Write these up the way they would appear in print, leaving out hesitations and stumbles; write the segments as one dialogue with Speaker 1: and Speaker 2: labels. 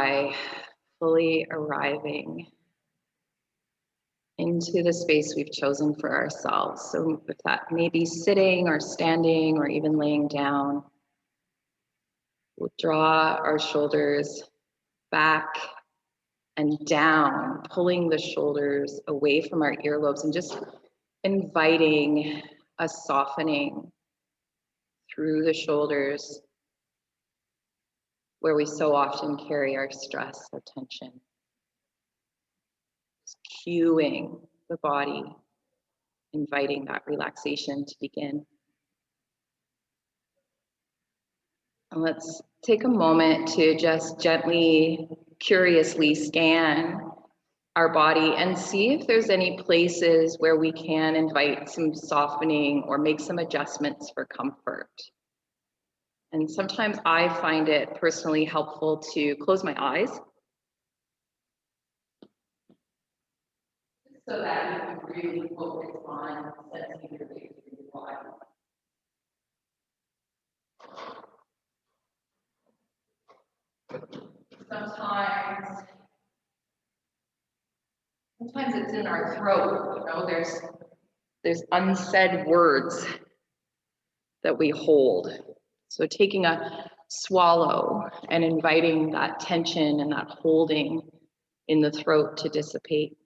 Speaker 1: by fully arriving into the space we've chosen for ourselves. So if that may be sitting or standing or even laying down, we'll draw our shoulders back and down, pulling the shoulders away from our earlobes and just inviting a softening through the shoulders where we so often carry our stress or tension. Just cueing the body, inviting that relaxation to begin. And let's take a moment to just gently, curiously scan our body and see if there's any places where we can invite some softening or make some adjustments for comfort. And sometimes I find it personally helpful to close my eyes so that you can really focus on sensing your way through your body. Sometimes it's in our throat, you know, there's unsaid words that we hold. So taking a swallow and inviting that tension and that holding in the throat to dissipate.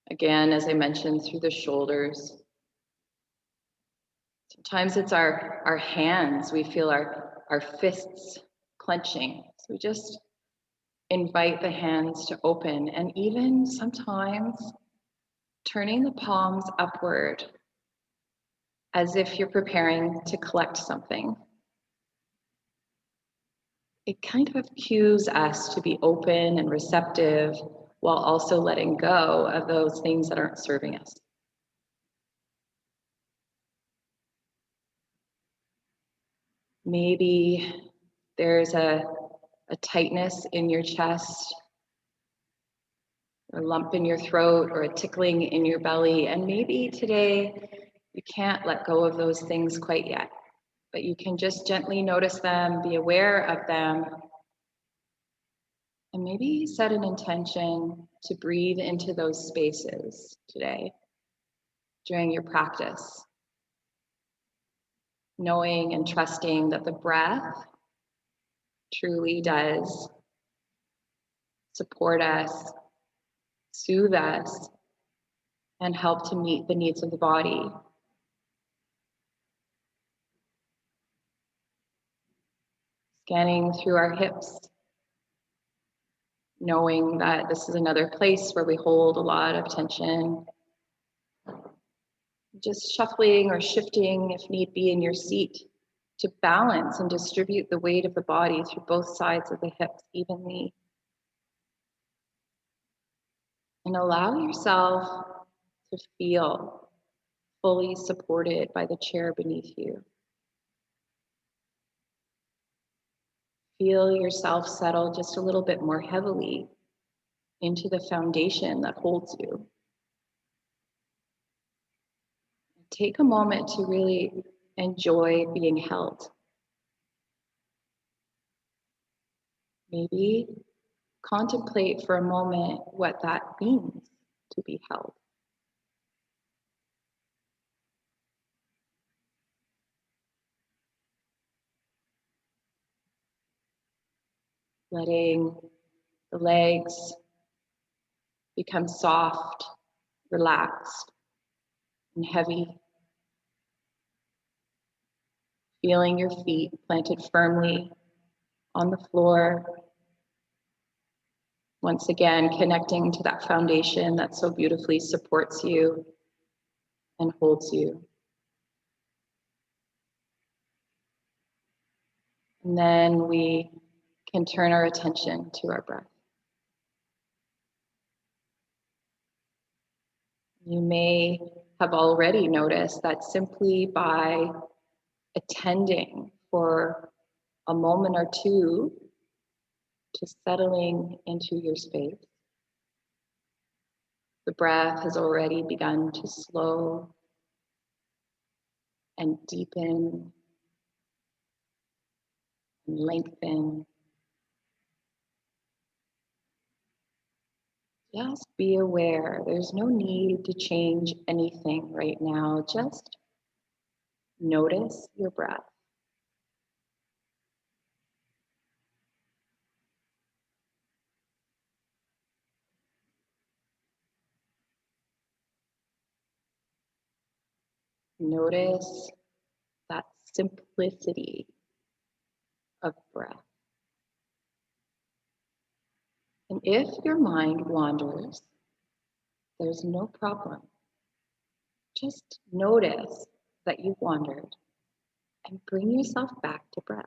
Speaker 1: Again, as I mentioned, through the shoulders. Sometimes it's our hands. We feel our fists clenching. So we just invite the hands to open, and even sometimes turning the palms upward as if you're preparing to collect something. It kind of cues us to be open and receptive while also letting go of those things that aren't serving us. Maybe there's a tightness in your chest, a lump in your throat, or a tickling in your belly. And maybe today you can't let go of those things quite yet, but you can just gently notice them, be aware of them, and maybe set an intention to breathe into those spaces today during your practice, knowing and trusting that the breath truly does support us, soothe us, and help to meet the needs of the body. Scanning through our hips, knowing that this is another place where we hold a lot of tension. Just shuffling or shifting, if need be, in your seat to balance and distribute the weight of the body through both sides of the hips evenly. And allow yourself to feel fully supported by the chair beneath you. Feel yourself settle just a little bit more heavily into the foundation that holds you. Take a moment to really enjoy being held. Maybe contemplate for a moment what that means to be held. Letting the legs become soft, relaxed, and heavy. Feeling your feet planted firmly on the floor. Once again, connecting to that foundation that so beautifully supports you and holds you. And then we can turn our attention to our breath. You may have already noticed that simply by attending for a moment or two to settling into your space, the breath has already begun to slow and deepen and lengthen. Just be aware. There's no need to change anything right now. Just notice your breath. Notice that simplicity of breath. And if your mind wanders, there's no problem. Just notice that you wandered and bring yourself back to breath.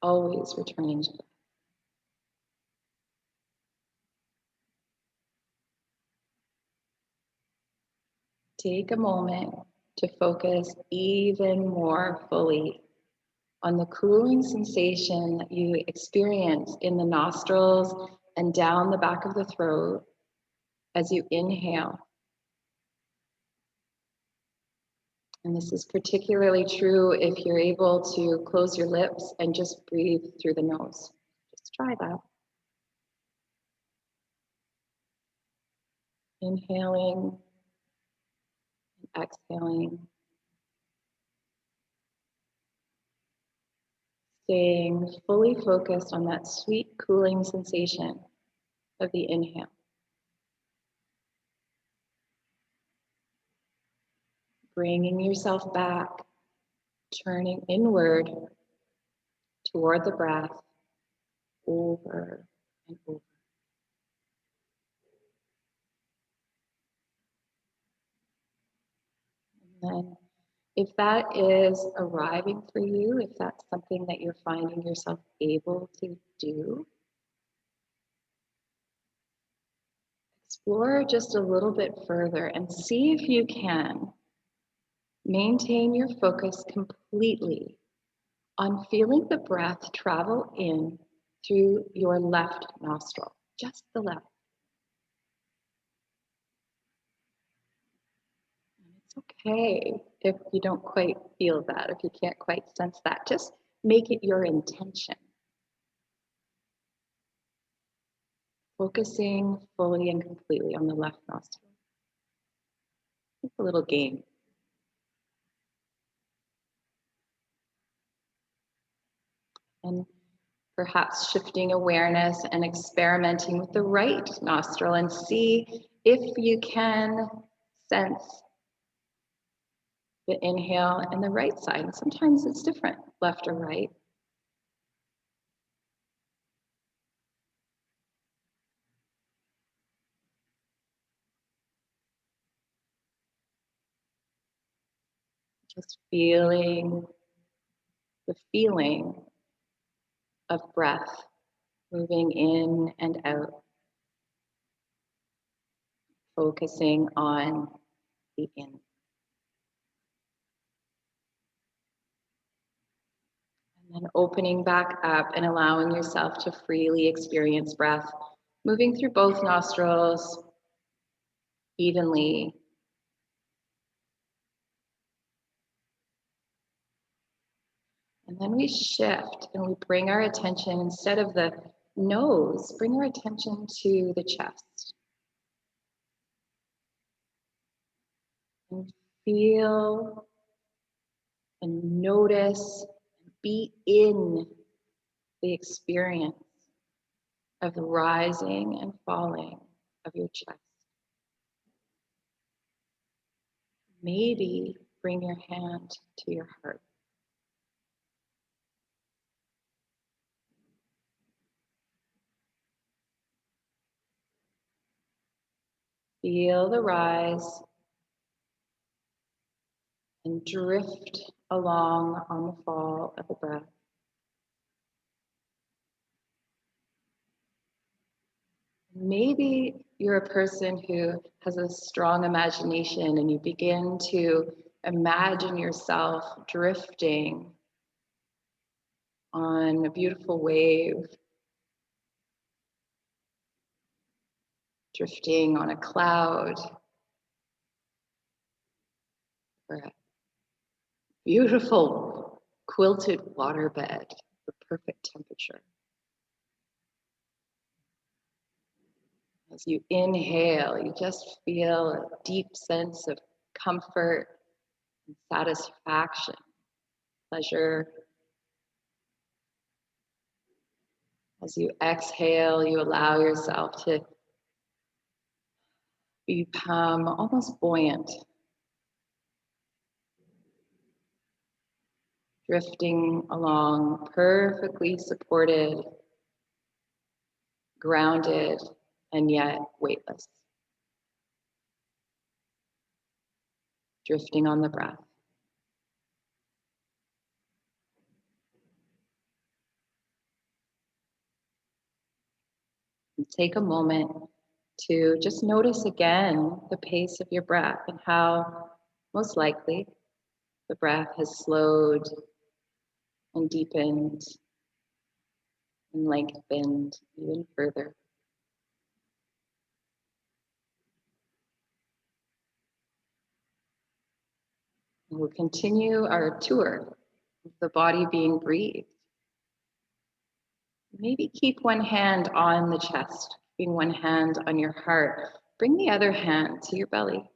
Speaker 1: Always returning to breath. Take a moment to focus even more fully on the cooling sensation that you experience in the nostrils and down the back of the throat as you inhale. And this is particularly true if you're able to close your lips and just breathe through the nose. Just try that. Inhaling and exhaling. Staying fully focused on that sweet cooling sensation of the inhale. Bringing yourself back, turning inward toward the breath over and over. And then if that is arriving for you, if that's something that you're finding yourself able to do, explore just a little bit further and see if you can maintain your focus completely on feeling the breath travel in through your left nostril, just the left. And it's okay if you don't quite feel that, if you can't quite sense that. Just make it your intention. Focusing fully and completely on the left nostril. It's a little game. And perhaps shifting awareness and experimenting with the right nostril and see if you can sense the inhale and the right side. And sometimes it's different, left or right. Just feeling the feeling of breath moving in and out, focusing on the in. And then opening back up and allowing yourself to freely experience breath, moving through both nostrils evenly. And then we shift and we bring our attention, instead of the nose, bring our attention to the chest. And feel and notice and be in the experience of the rising and falling of your chest. Maybe bring your hand to your heart. Feel the rise and drift along on the fall of the breath. Maybe you're a person who has a strong imagination and you begin to imagine yourself drifting on a beautiful wave, drifting on a cloud, for a beautiful quilted waterbed, the perfect temperature. As you inhale, you just feel a deep sense of comfort and satisfaction, pleasure. As you exhale, you allow yourself to become almost buoyant, drifting along, perfectly supported, grounded, and yet weightless. Drifting on the breath. And take a moment to just notice again the pace of your breath and how most likely the breath has slowed and deepened and lengthened even further. And we'll continue our tour of the body being breathed. Maybe keep one hand on the chest, keeping one hand on your heart. Bring the other hand to your belly.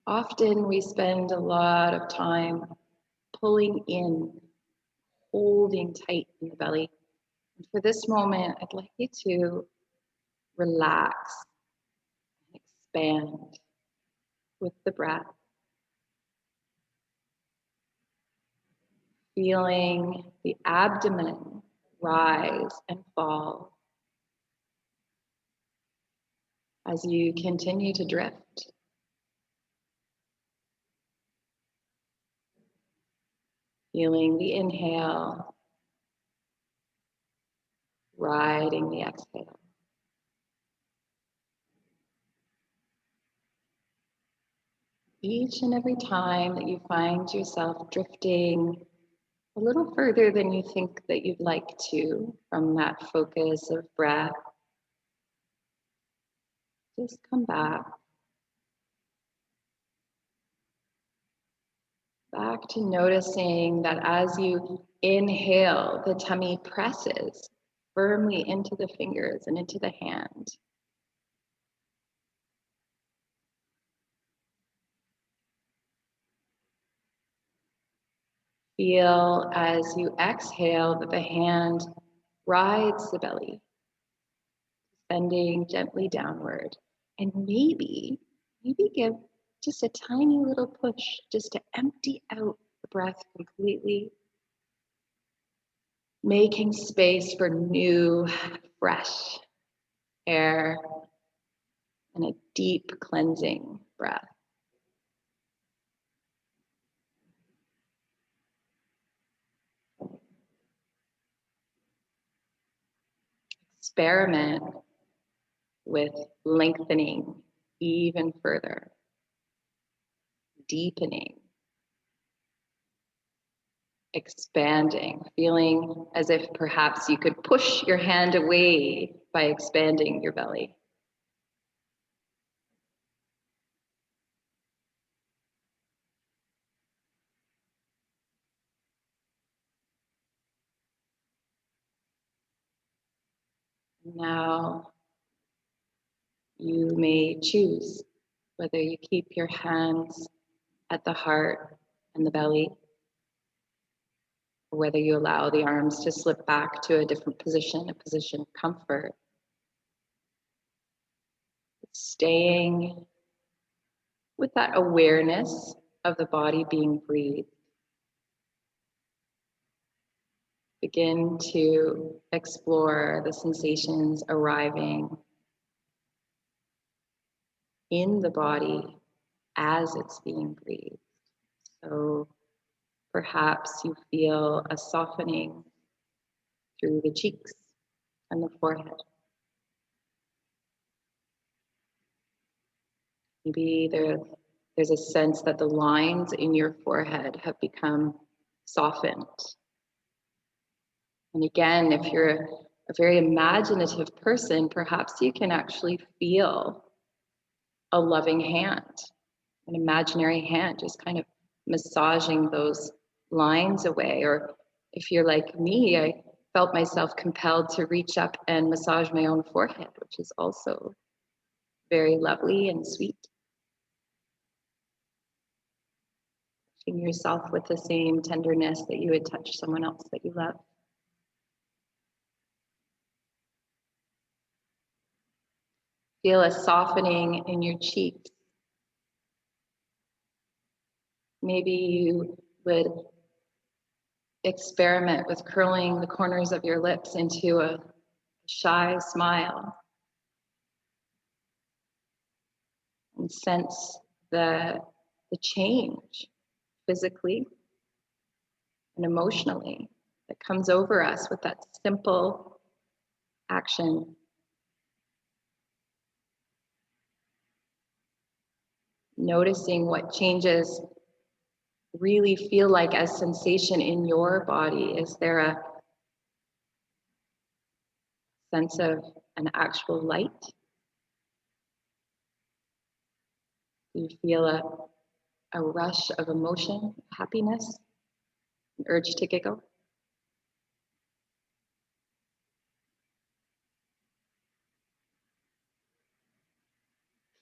Speaker 1: Often we spend a lot of time pulling in, holding tight in the belly. And for this moment, I'd like you to relax and expand with the breath, feeling the abdomen rise and fall as you continue to drift. Feeling the inhale, riding the exhale. Each and every time that you find yourself drifting a little further than you think that you'd like to from that focus of breath, just come back to noticing that as you inhale, the tummy presses firmly into the fingers and into the hand. Feel as you exhale that the hand rides the belly, bending gently downward. And maybe give just a tiny little push just to empty out the breath completely, making space for new, fresh air and a deep cleansing breath. Experiment with lengthening even further, deepening, expanding, feeling as if perhaps you could push your hand away by expanding your belly. Now you may choose whether you keep your hands at the heart and the belly, or whether you allow the arms to slip back to a different position, a position of comfort. Staying with that awareness of the body being breathed. Begin to explore the sensations arriving in the body as it's being breathed. So perhaps you feel a softening through the cheeks and the forehead. Maybe there's a sense that the lines in your forehead have become softened. And again, if you're a very imaginative person, perhaps you can actually feel a loving hand, an imaginary hand, just kind of massaging those lines away. Or if you're like me, I felt myself compelled to reach up and massage my own forehead, which is also very lovely and sweet. Touching yourself with the same tenderness that you would touch someone else that you love. Feel a softening in your cheeks. Maybe you would experiment with curling the corners of your lips into a shy smile and sense the change physically and emotionally that comes over us with that simple action. Noticing what changes really feel like as sensation in your body. Is there a sense of an actual light? Do you feel a rush of emotion, happiness, an urge to giggle?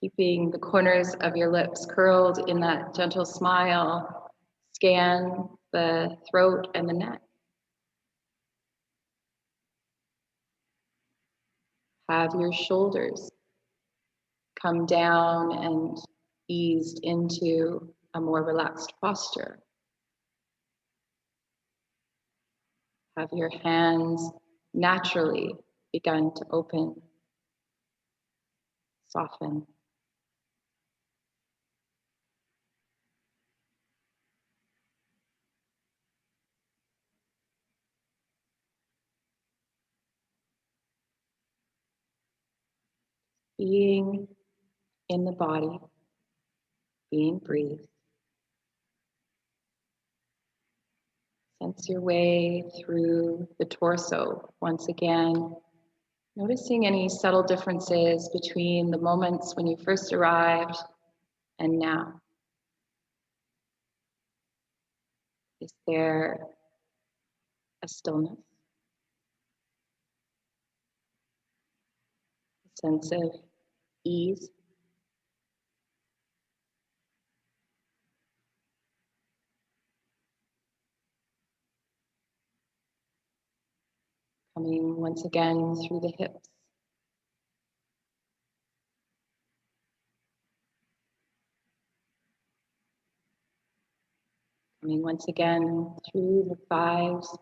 Speaker 1: Keeping the corners of your lips curled in that gentle smile, scan the throat and the neck. Have your shoulders come down and eased into a more relaxed posture. Have your hands naturally begun to open, soften. Being in the body, being breathed. Sense your way through the torso once again, noticing any subtle differences between the moments when you first arrived and now. Is there a stillness, a sense of ease? Coming once again through the hips. Coming once again through the thighs.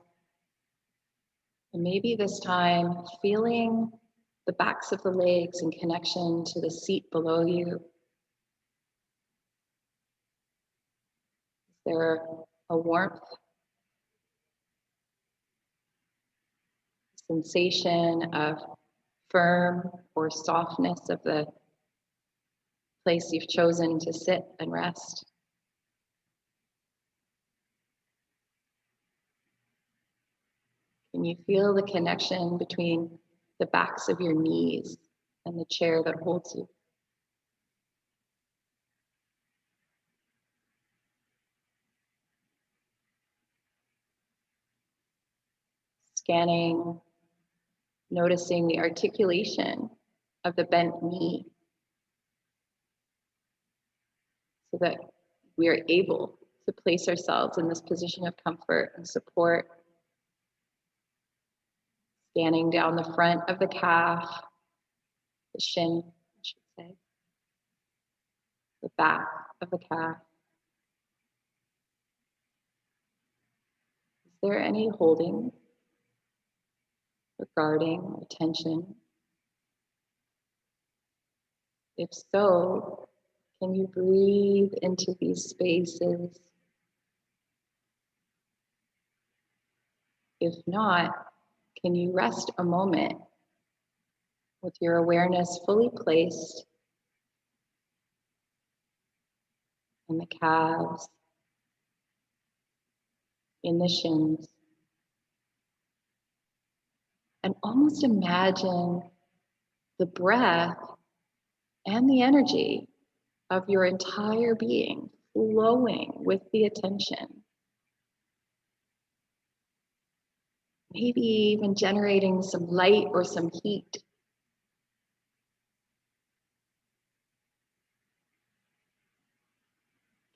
Speaker 1: And maybe this time feeling the backs of the legs in connection to the seat below you. Is there a warmth, sensation of firm or softness of the place you've chosen to sit and rest? Can you feel the connection between the backs of your knees and the chair that holds you? Scanning, noticing the articulation of the bent knee so that we are able to place ourselves in this position of comfort and support. Scanning down the front of the calf, the shin, I should say, the back of the calf. Is there any holding, regarding, or tension? If so, can you breathe into these spaces? If not, can you rest a moment with your awareness fully placed in the calves, in the shins, And almost imagine the breath and the energy of your entire being flowing with the attention. Maybe even generating some light or some heat.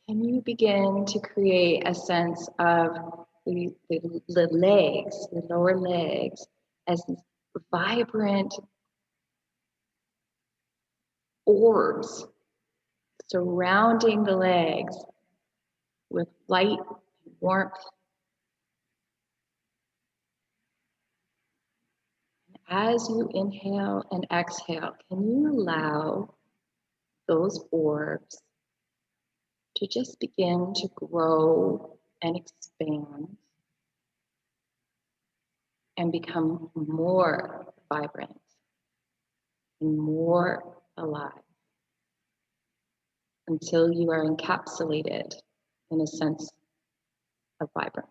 Speaker 1: Can you begin to create a sense of the legs, the lower legs, as vibrant orbs surrounding the legs with light and warmth? As you inhale and exhale, can you allow those orbs to just begin to grow and expand and become more vibrant and more alive until you are encapsulated in a sense of vibrance?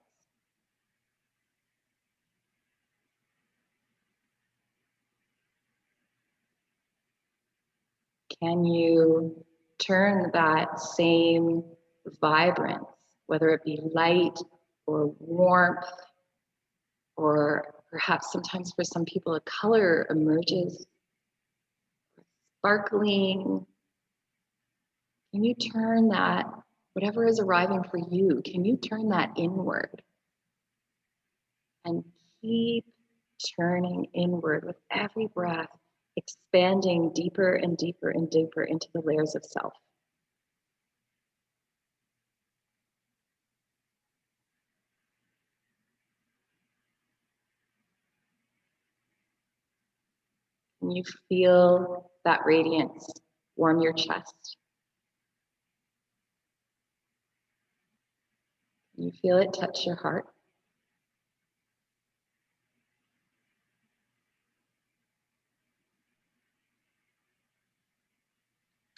Speaker 1: Can you turn that same vibrance, whether it be light or warmth, or perhaps sometimes for some people a color emerges, sparkling? Can you turn that, whatever is arriving for you, can you turn that inward and keep turning inward with every breath, expanding deeper and deeper and deeper into the layers of self? Can you feel that radiance warm your chest? Can you feel it touch your heart?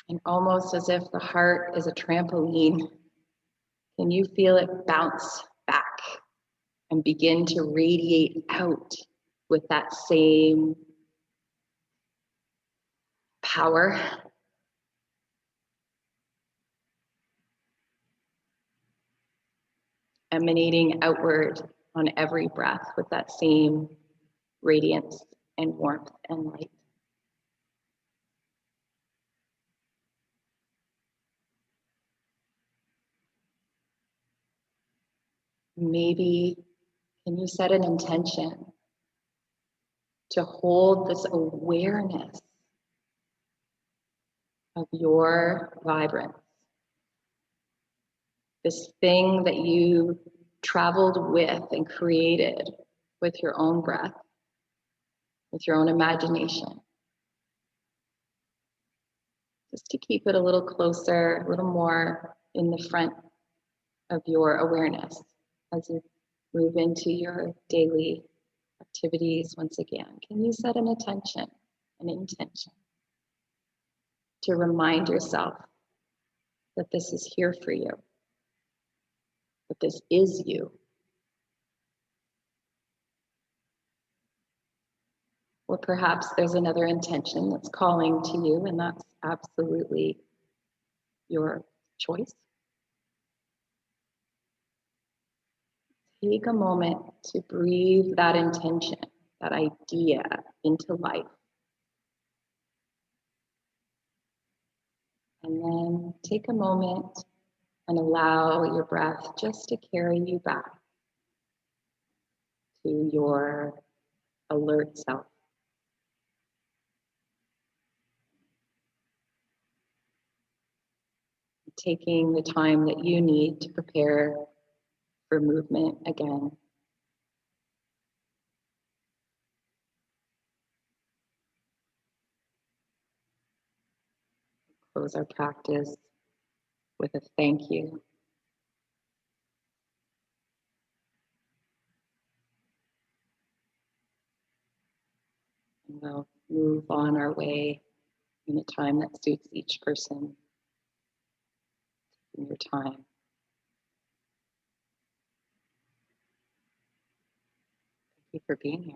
Speaker 1: And almost as if the heart is a trampoline, can you feel it bounce back and begin to radiate out with that same power? Emanating outward on every breath with that same radiance and warmth and light. Maybe can you set an intention to hold this awareness of your vibrance, this thing that you traveled with and created with your own breath, with your own imagination, just to keep it a little closer, a little more in the front of your awareness as you move into your daily activities once again. Can you set an intention to remind yourself that this is here for you, that this is you? Or perhaps there's another intention that's calling to you, and that's absolutely your choice. Take a moment to breathe that intention, that idea into life. And then take a moment and allow your breath just to carry you back to your alert self. Taking the time that you need to prepare for movement again. Close our practice with a thank you. And we'll move on our way in a time that suits each person in your time. Thank you for being here.